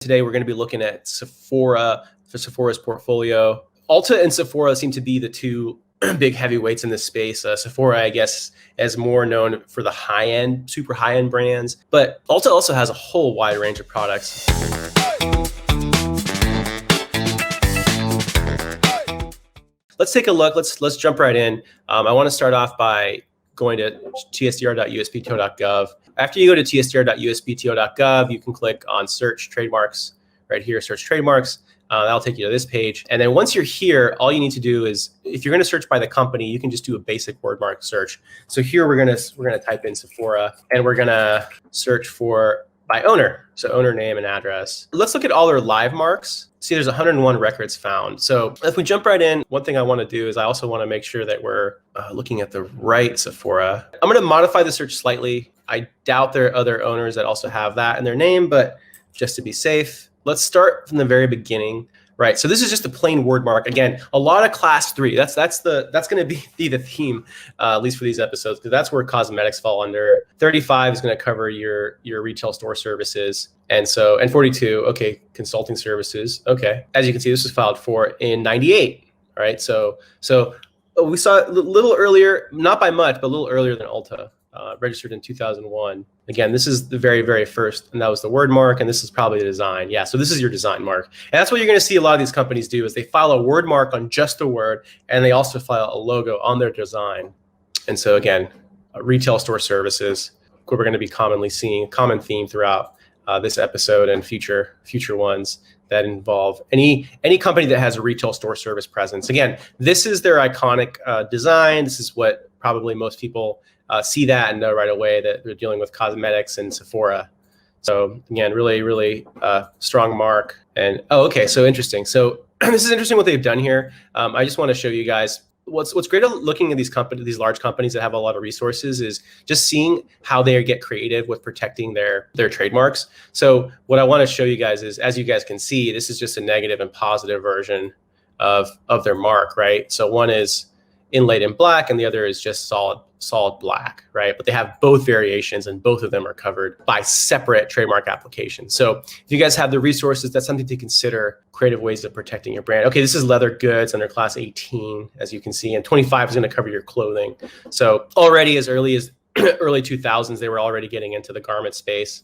Today, we're going to be looking at Sephora for Sephora's portfolio. Ulta and Sephora seem to be the two big heavyweights in this space. Sephora, I guess, is more known for the high-end, super high-end brands, but Ulta also has a whole wide range of products. Let's take a look. Let's jump right in. I want to start off by going to tsdr.uspto.gov. After you go to tsdr.uspto.gov, you can click on Search Trademarks right here, Search Trademarks. That'll take you to this page. And then once you're here, all you need to do is, if you're going to search by the company, you can just do a basic word mark search. So here we're gonna type in Sephora, and we're gonna search for by owner, so owner name and address. Let's look at all their live marks. See, there's 101 records found. So if we jump right in, one thing I want to do is I also want to make sure that we're looking at the right Sephora. I'm going to modify the search slightly. I doubt there are other owners that also have that in their name, but just to be safe, let's start from the very beginning. Right, so this is just a plain word mark. Again, a lot of class 3. That's going to be the theme, at least for these episodes, because that's where cosmetics fall under. 35 is going to cover your retail store services, and 42, okay, consulting services. Okay, as you can see, this was filed for in '98. All right, so we saw a little earlier, not by much, but a little earlier than Ulta. Registered in 2001. Again, this is the very, very first, and that was the word mark, and this is probably the design. Yeah, so this is your design mark. And that's what you're going to see a lot of these companies do, is they file a word mark on just the word, and they also file a logo on their design. And so again, retail store services, we're going to be commonly seeing a common theme throughout this episode and future ones that involve any company that has a retail store service presence. Again, this is their iconic design. This is what probably most people see that and know right away that they're dealing with cosmetics and Sephora. So again, really, really strong mark. And okay, so interesting. So this is interesting what they've done here. I just want to show you guys what's great at looking at these large companies that have a lot of resources is just seeing how they get creative with protecting their trademarks. So what I want to show you guys is, as you guys can see, this is just a negative and positive version of their mark, right? So one is inlaid in black and the other is just solid black, right? But they have both variations and both of them are covered by separate trademark applications. So if you guys have the resources, that's something to consider, creative ways of protecting your brand. Okay, this is leather goods under class 18, as you can see, and 25 is going to cover your clothing. So already as early as early 2000s, they were already getting into the garment space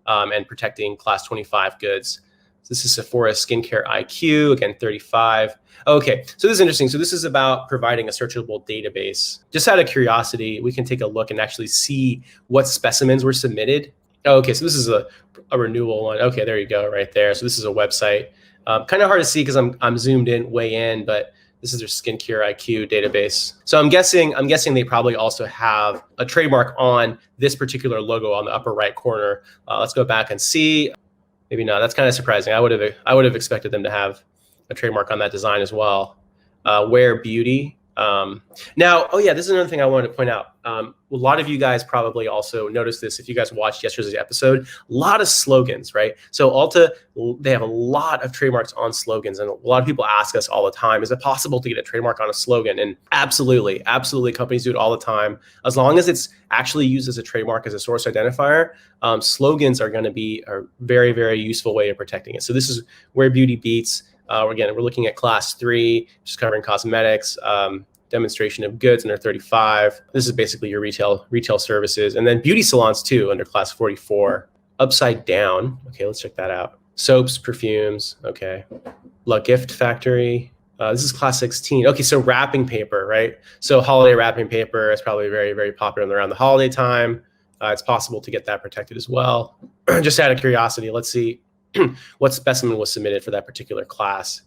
and protecting class 25 goods. So this is Sephora Skincare IQ, again, 35. Okay, so this is interesting. So this is about providing a searchable database. Just out of curiosity, we can take a look and actually see what specimens were submitted. Okay, so this is a renewal one. Okay, there you go, right there. So this is a website. Kind of hard to see because I'm zoomed in way in, but this is their Skincare IQ database. So I'm guessing they probably also have a trademark on this particular logo on the upper right corner. Let's go back and see. Maybe not. That's kind of surprising. I would have expected them to have a trademark on that design as well. Wear Beauty. Now, oh yeah, this is another thing I wanted to point out. A lot of you guys probably also noticed this if you guys watched yesterday's episode. A lot of slogans, right? So Ulta, they have a lot of trademarks on slogans, and a lot of people ask us all the time, is it possible to get a trademark on a slogan? And absolutely, companies do it all the time. As long as it's actually used as a trademark, as a source identifier, slogans are going to be a very, very useful way of protecting it. So this is Where Beauty Beats. Again, we're looking at class 3, just covering cosmetics, demonstration of goods under 35. This is basically your retail services. And then beauty salons too, under class 44. Upside Down. Okay, let's check that out. Soaps, perfumes. Okay. La Gift Factory. This is class 16. Okay, so wrapping paper, right? So holiday wrapping paper is probably very, very popular around the holiday time. It's possible to get that protected as well. Just out of curiosity, let's see what specimen was submitted for that particular class.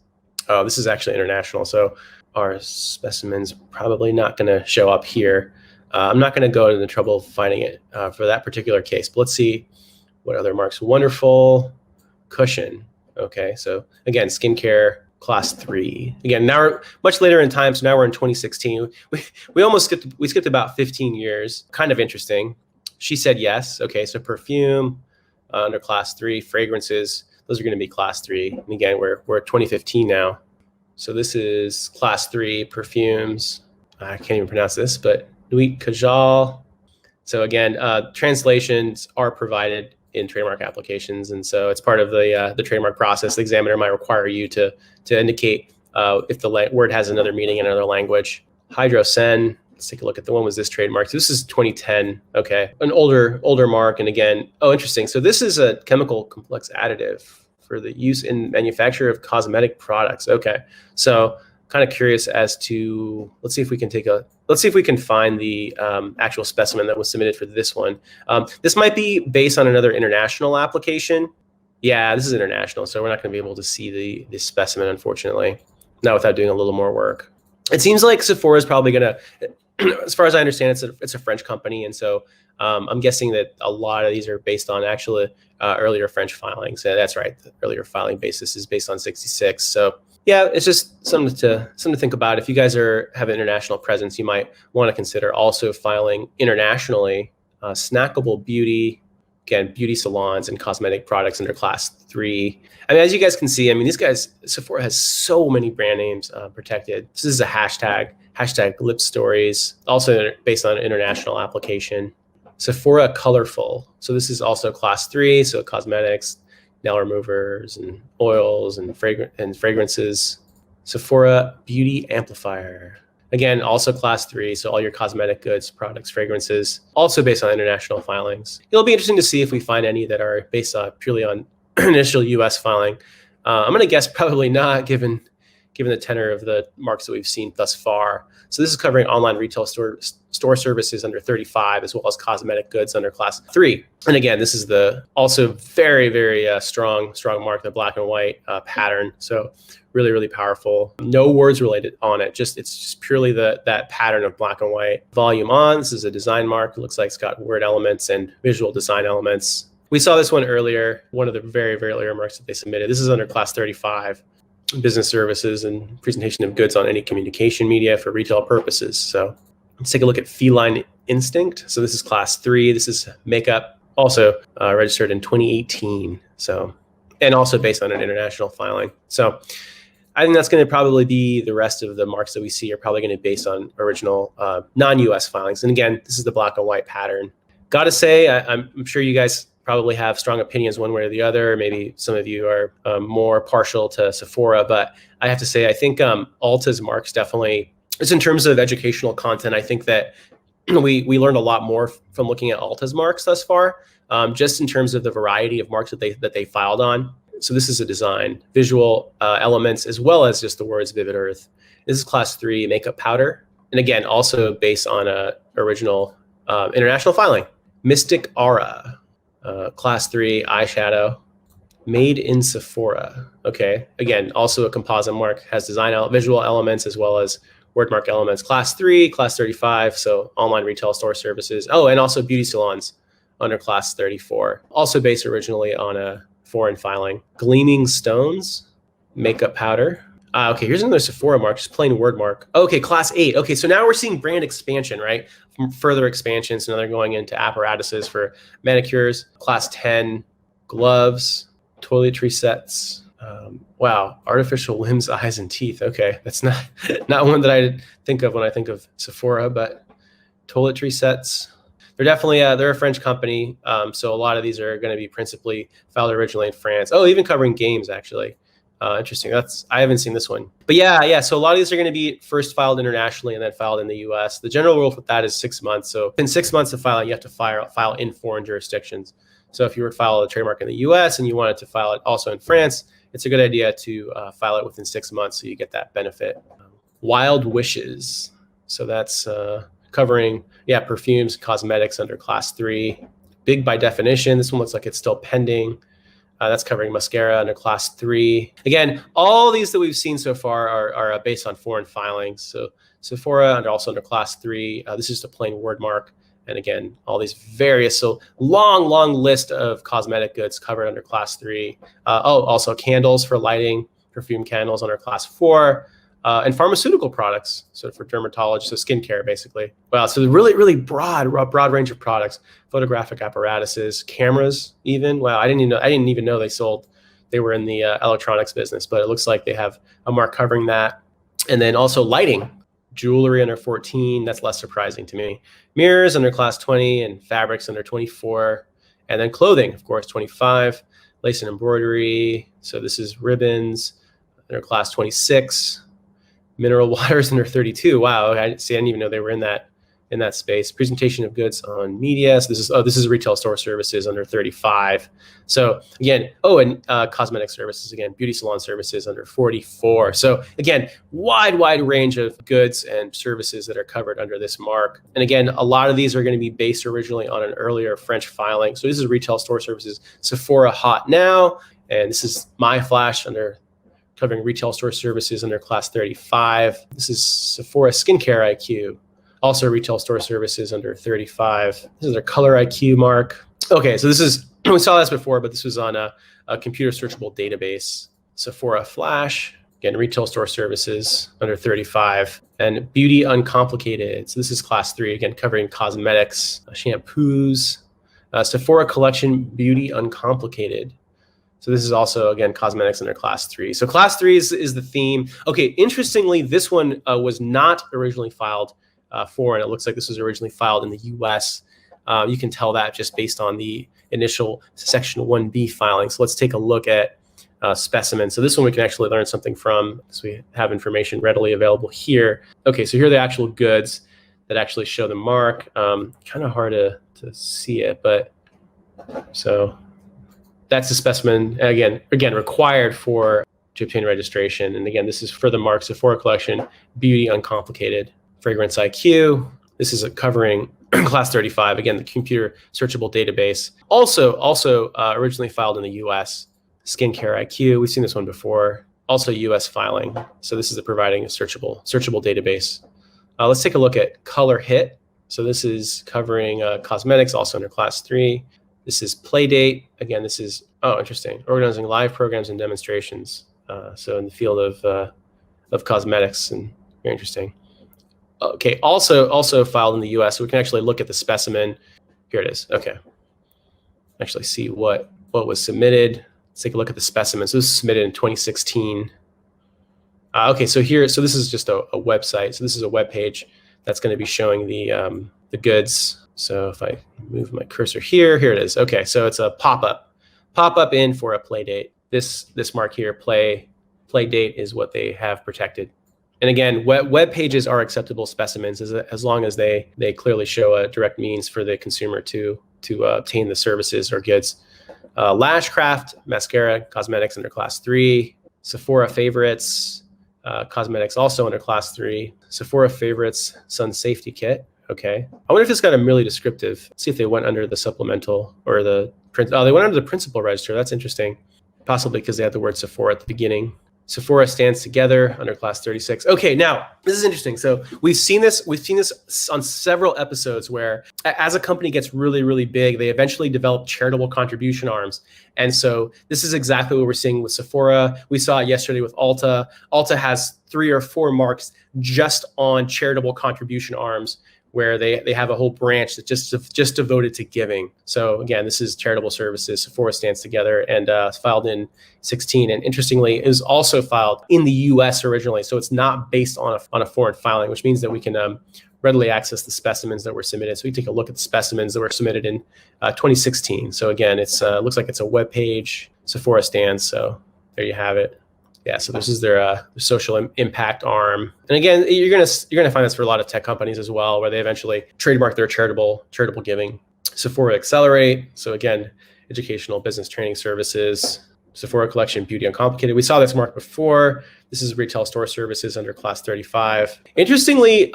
This is actually international, so our specimen's probably not going to show up here. I'm not going to go into the trouble of finding it for that particular case, but let's see what other marks. Wonderful Cushion. Okay, so again, skincare class 3. Again, now we're much later in time, so now we're in 2016. We almost skipped about 15 years. Kind of interesting. She Said Yes. Okay, so perfume under class 3, fragrances. Those are going to be class 3. And again, we're at 2015 now. So this is class 3 perfumes. I can't even pronounce this, but Nuit Kajal. So again, translations are provided in trademark applications. And so it's part of the trademark process. The examiner might require you to indicate if the word has another meaning in another language. Hydrosen, let's take a look at the one was this trademark. So this is 2010. Okay, an older mark. And again, oh, interesting. So this is a chemical complex additive for the use in manufacture of cosmetic products. Okay, so kind of curious as to, let's see if we can find the actual specimen that was submitted for this one. This might be based on another international application. Yeah, this is international, so we're not going to be able to see the specimen, unfortunately, not without doing a little more work. It seems like Sephora is probably going to, as far as I understand, it's a French company, and so I'm guessing that a lot of these are based on actually earlier French filings. That's right, the earlier filing basis is based on 66. So yeah, it's just something to think about. If you guys have an international presence, you might want to consider also filing internationally. Snackable beauty, again, beauty salons and cosmetic products under class 3. I mean, as you guys can see, I mean, these guys, Sephora has so many brand names protected. This is a hashtag lip stories, also based on an international application. Sephora colorful. So this is also class 3, so cosmetics, nail removers and oils and fragrances. Sephora beauty amplifier. Again, also class 3, so all your cosmetic goods, products, fragrances, also based on international filings. It'll be interesting to see if we find any that are based purely on initial US filing. I'm going to guess probably not, given the tenor of the marks that we've seen thus far. So this is covering online retail store services under 35, as well as cosmetic goods under class 3. And again, this is the also very, very strong mark, the black and white pattern. So really, really powerful. No words related on it. It's just purely that pattern of black and white. Volume on, this is a design mark. It looks like it's got word elements and visual design elements. We saw this one earlier, one of the very, very earlier marks that they submitted. This is under class 35. Business services and presentation of goods on any communication media for retail purposes. So let's take a look at feline instinct. So this is class 3. This is makeup, also registered in 2018. So, and also based on an international filing. So I think that's going to probably be the rest of the marks that we see are probably going to be based on original non-US filings. And again, this is the black and white pattern. Got to say, I'm sure you guys probably have strong opinions one way or the other. Maybe some of you are more partial to Sephora, but I have to say, I think Ulta's marks definitely, just in terms of educational content, I think that we learned a lot more from looking at Ulta's marks thus far, just in terms of the variety of marks that they filed on. So this is a design, visual elements, as well as just the words Vivid Earth. This is class 3 makeup powder. And again, also based on a original international filing. Mystic Aura. Class 3 eyeshadow, made in Sephora. Okay, again, also a composite mark, has design visual elements as well as word mark elements. Class 3, class 35, so online retail store services. Oh, and also beauty salons under class 34. Also based originally on a foreign filing. Gleaming stones, makeup powder. Okay, here's another Sephora mark, just plain word mark. Okay, class 8. Okay, so now we're seeing brand expansion, right? Further expansion, so now they're going into apparatuses for manicures. Class 10, gloves, toiletry sets. Wow, artificial limbs, eyes, and teeth. Okay, that's not one that I think of when I think of Sephora, but toiletry sets. They're definitely they're a French company, so a lot of these are going to be principally filed originally in France. Oh, even covering games, actually. Interesting. I haven't seen this one, but yeah. So a lot of these are going to be first filed internationally and then filed in the U.S. The general rule for that is 6 months. So in 6 months of filing, you have to file in foreign jurisdictions. So if you were to file a trademark in the U.S. and you wanted to file it also in France, it's a good idea to file it within 6 months so you get that benefit. Wild Wishes. So that's covering perfumes, cosmetics under class 3. Big by definition. This one looks like it's still pending. That's covering mascara under class 3. Again, all these that we've seen so far are based on foreign filings. So Sephora also under class 3. This is just a plain word mark. And again, all these various, so long list of cosmetic goods covered under class 3. Also candles for lighting, perfume candles under class 4. And pharmaceutical products, so for dermatology, so skincare basically. Wow, so really broad range of products, photographic apparatuses, cameras even. Wow, I didn't even know they were in the electronics business, but it looks like they have a mark covering that. And then also lighting, jewelry under 14, that's less surprising to me. Mirrors under class 20 and fabrics under 24. And then clothing, of course, 25, lace and embroidery. So this is ribbons, under class 26, mineral waters under 32. Wow, I didn't even know they were in that space. Presentation of goods on media. So this is retail store services under 35. So again, and cosmetic services, again, beauty salon services under 44. So again, wide range of goods and services that are covered under this mark. And again, a lot of these are going to be based originally on an earlier French filing. So this is retail store services, Sephora Hot Now, and this is My Flash under covering retail store services under class 35. This is Sephora Skincare IQ. Also retail store services under 35. This is their color IQ mark. Okay, so this is, we saw this before, but this was on a computer searchable database. Sephora Flash, again, retail store services under 35. And Beauty Uncomplicated. So this is class 3, again, covering cosmetics, shampoos. Sephora Collection Beauty Uncomplicated. So this is also, again, cosmetics under class 3. So class 3 is the theme. Okay, interestingly, this one was not originally filed foreign. It looks like this was originally filed in the US. You can tell that just based on the initial section 1B filing. So let's take a look at specimens. So this one we can actually learn something from, because we have information readily available here. Okay, so here are the actual goods that actually show the mark. Kind of hard to see it, but so that's the specimen, again required to obtain registration. And again, this is for the mark Sephora Collection Beauty Uncomplicated. Fragrance IQ. This is covering class 35. Again, the computer searchable database. Also originally filed in the US. Skincare IQ. We've seen this one before. Also US filing. So this is providing a searchable database. Let's take a look at Color Hit. So this is covering cosmetics, also under class 3. This is Playdate. Again, this is, interesting, organizing live programs and demonstrations. So in the field of cosmetics, and very interesting. Okay, also filed in the US. So we can actually look at the specimen. Here it is. Okay. Actually see what was submitted. Let's take a look at the specimen. So this is submitted in 2016. Okay, so this is just a website. So this is a web page that's going to be showing the goods. So if I move my cursor here it is. Okay, so it's a pop-up in for a play date. This mark here, play date, is what they have protected. And again, web pages are acceptable specimens as long as they clearly show a direct means for the consumer to obtain the services or goods. Lashcraft, mascara, cosmetics under class 3. Sephora Favorites, cosmetics also under class 3. Sephora Favorites Sun Safety Kit. Okay. I wonder if it's got a really descriptive. Let's see if they went under the supplemental or they went under the principal register. That's interesting. Possibly because they had the word Sephora at the beginning. Sephora Stands Together under class 36. Okay, now this is interesting. So we've seen this on several episodes where as a company gets really, really big, they eventually develop charitable contribution arms. And so this is exactly what we're seeing with Sephora. We saw it yesterday with Ulta. Ulta has 3 or 4 marks just on charitable contribution arms, where they have a whole branch that's just devoted to giving. So again, this is charitable services. Sephora Stands Together, and filed in 16. And interestingly, it was also filed in the US originally. So it's not based on a foreign filing, which means that we can readily access the specimens that were submitted. So we take a look at the specimens that were submitted in 2016. So again, it's looks like it's a web page, Sephora Stands. So there you have it. Yeah, so this is their social impact arm. And again, you're gonna find this for a lot of tech companies as well, where they eventually trademark their charitable giving. Sephora Accelerate. So again, educational business training services. Sephora Collection Beauty Uncomplicated. We saw this mark before. This is retail store services under class 35. Interestingly,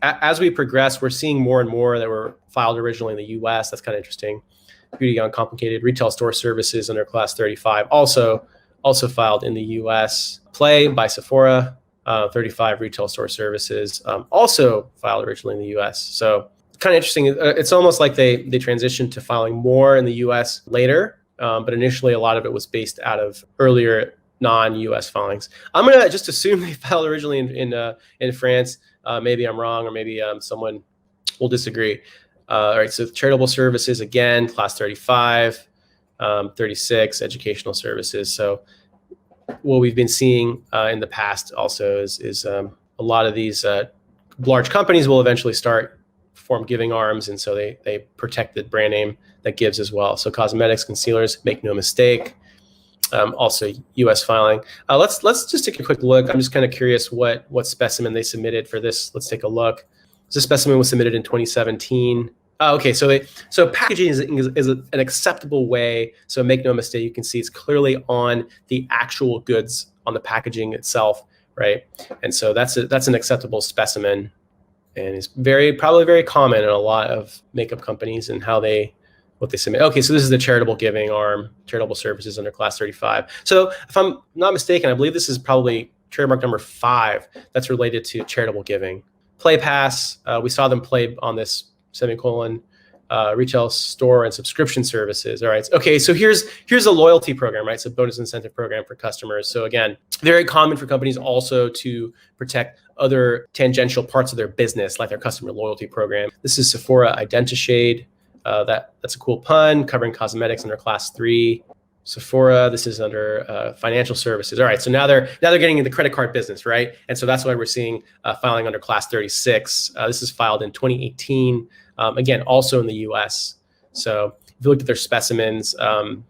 as we progress, we're seeing more and more that were filed originally in the US. That's kind of interesting. Beauty Uncomplicated, retail store services under class 35. Also filed in the US. Play by Sephora, 35 retail store services, also filed originally in the US. So kind of interesting. It's almost like they transitioned to filing more in the US later, but initially a lot of it was based out of earlier non-US filings. I'm gonna just assume they filed originally in France. Maybe I'm wrong, or maybe someone will disagree. All right, so charitable services, again, class 35. 36 educational services. So what we've been seeing in the past also is a lot of these large companies will eventually form giving arms, and so they protect the brand name that gives as well. So cosmetics, concealers, make no mistake. Also US filing. Let's just take a quick look. I'm just kind of curious what specimen they submitted for this. Let's take a look. This specimen was submitted in 2017. Okay, so packaging is an acceptable way. So make no mistake, you can see it's clearly on the actual goods on the packaging itself, right? And so that's an acceptable specimen, and it's probably very common in a lot of makeup companies and what they submit. Okay, so this is the charitable giving arm, charitable services under Class 35. So if I'm not mistaken, I believe this is probably trademark number 5 that's related to charitable giving. Play Pass, we saw them play on this semicolon, retail store and subscription services. All right. Okay. So here's a loyalty program, right? So bonus incentive program for customers. So again, very common for companies also to protect other tangential parts of their business, like their customer loyalty program. This is Sephora IdentiShade. That's a cool pun, covering cosmetics under Class 3. Sephora, this is under financial services. All right, so now they're getting into the credit card business, right? And so that's why we're seeing filing under Class 36. This is filed in 2018, again, also in the US. So if you look at their specimens,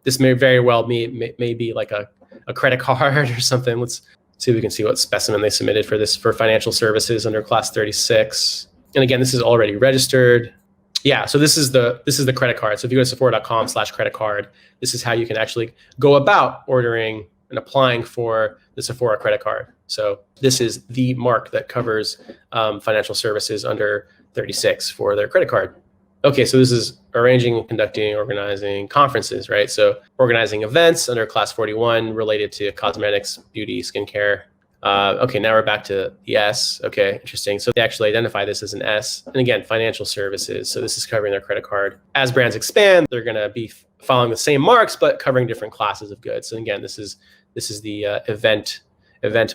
this may very well may be like a credit card or something. Let's see if we can see what specimen they submitted for this for financial services under Class 36. And again, this is already registered. Yeah, so this is the credit card. So if you go to sephora.com/credit card, this is how you can actually go about ordering and applying for the Sephora credit card. So this is the mark that covers financial services under 36 for their credit card. Okay, so this is arranging, conducting, organizing conferences, right? So organizing events under Class 41 related to cosmetics, beauty, skincare. Okay, now we're back to the S. Okay, interesting. So they actually identify this as an S. And again, financial services. So this is covering their credit card. As brands expand, they're going to be following the same marks, but covering different classes of goods. And again, this is the event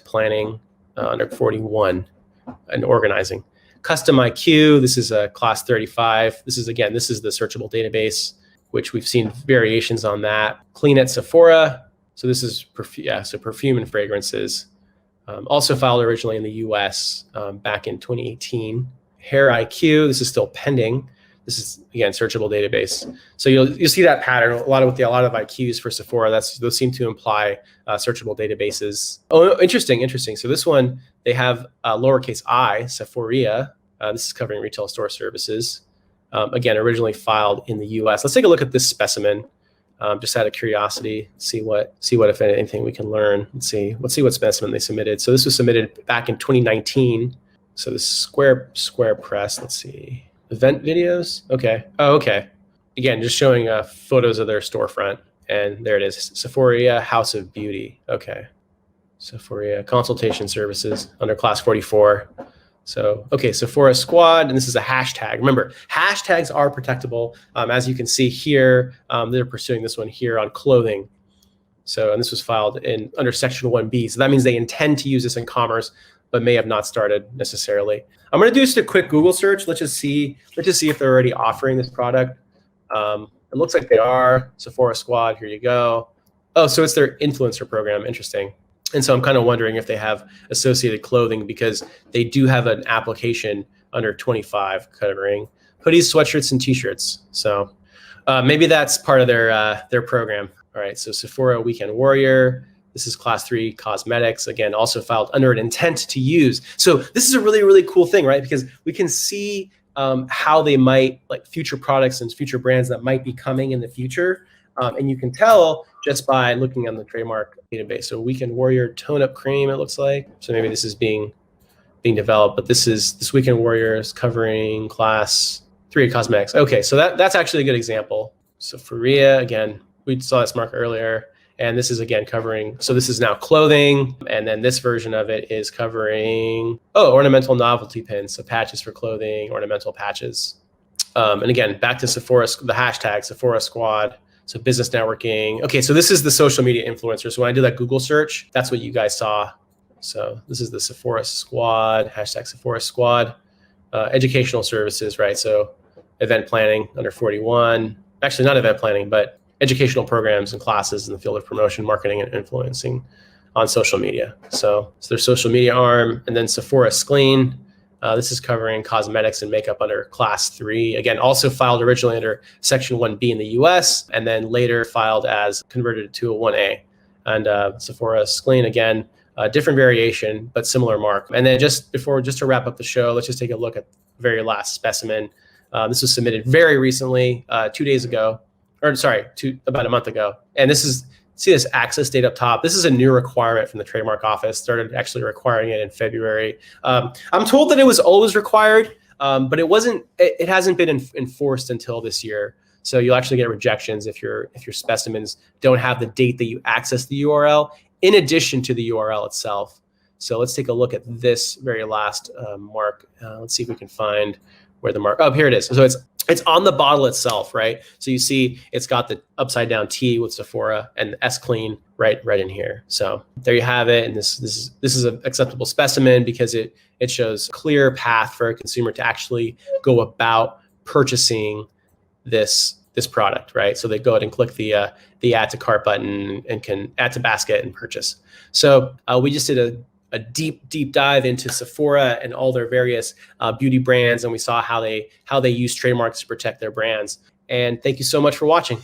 planning under 41 and organizing. Custom IQ. This is a Class 35. This is the searchable database, which we've seen variations on that. Clean at Sephora. So this is perfume and fragrances. Also filed originally in the US back in 2018. Hair IQ, this is still pending. This is, again, searchable database. So you'll see that pattern. A lot of IQs for Sephora, those seem to imply searchable databases. Oh, interesting. So this one, they have lowercase I, Sephora. This is covering retail store services. Again, originally filed in the US. Let's take a look at this specimen. Just out of curiosity, see what if anything we can learn. Let's see what specimen they submitted. So this was submitted back in 2019. So this square press. Let's see, event videos. Okay. Oh, okay. Again, just showing photos of their storefront, and there it is. Sephora House of Beauty. Okay. Sephora consultation services under Class 44. So, okay, Sephora Squad, and this is a hashtag. Remember, hashtags are protectable. As you can see here, they're pursuing this one here on clothing. So, and this was filed under Section 1B. So that means they intend to use this in commerce, but may have not started necessarily. I'm going to do just a quick Google search. Let's just see if they're already offering this product. It looks like they are. Sephora Squad, here you go. Oh, so it's their influencer program. Interesting. And so I'm kind of wondering if they have associated clothing, because they do have an application under 25 covering hoodies, sweatshirts, and t-shirts. So maybe that's part of their program. All right, so Sephora Weekend Warrior. This is Class 3 cosmetics. Again, also filed under an intent to use. So this is a really, really cool thing, right? Because we can see how they might, like future products and future brands that might be coming in the future. And you can tell just by looking on the trademark database. So Weekend Warrior Tone Up Cream, it looks like. So maybe this is being developed, but this Weekend Warrior is covering Class 3 cosmetics. Okay, so that's actually a good example. Sephora, again, we saw this mark earlier, and this is again covering, so this is now clothing, and then this version of it is covering, ornamental novelty pins, so patches for clothing, ornamental patches. And again, back to Sephora, the hashtag Sephora Squad. So business networking. Okay, so this is the social media influencer. So when I did that Google search, that's what you guys saw. So this is the Sephora Squad, hashtag Sephora Squad. Educational services, right? So event planning under 41. Actually, not event planning, but educational programs and classes in the field of promotion, marketing, and influencing on social media. So it's their social media arm. And then Sephora Screen. This is covering cosmetics and makeup under Class 3. Again, also filed originally under Section 1B in the US, and then later filed as converted to a 1A. And Sephora Skleen, again, different variation, but similar mark. And then just to wrap up the show, let's just take a look at the very last specimen. This was submitted very recently, 2 days ago, or sorry, about a month ago. And this is, see this access date up top. This is a new requirement from the Trademark Office, started actually requiring it in February. I'm told that it was always required, but it hasn't been enforced until this year. So you'll actually get rejections if your specimens don't have the date that you access the URL in addition to the URL itself. So let's take a look at this very last mark. Let's see if we can find where the mark, oh, here it is. So it's on the bottle itself, right? So you see it's got the upside down T with Sephora and the S clean right in here. So there you have it. And this is an acceptable specimen because it shows clear path for a consumer to actually go about purchasing this product, right? So they go ahead and click the add to cart button and can add to basket and purchase. So we just did a deep dive into Sephora and all their various beauty brands, and we saw how they use trademarks to protect their brands. And thank you so much for watching.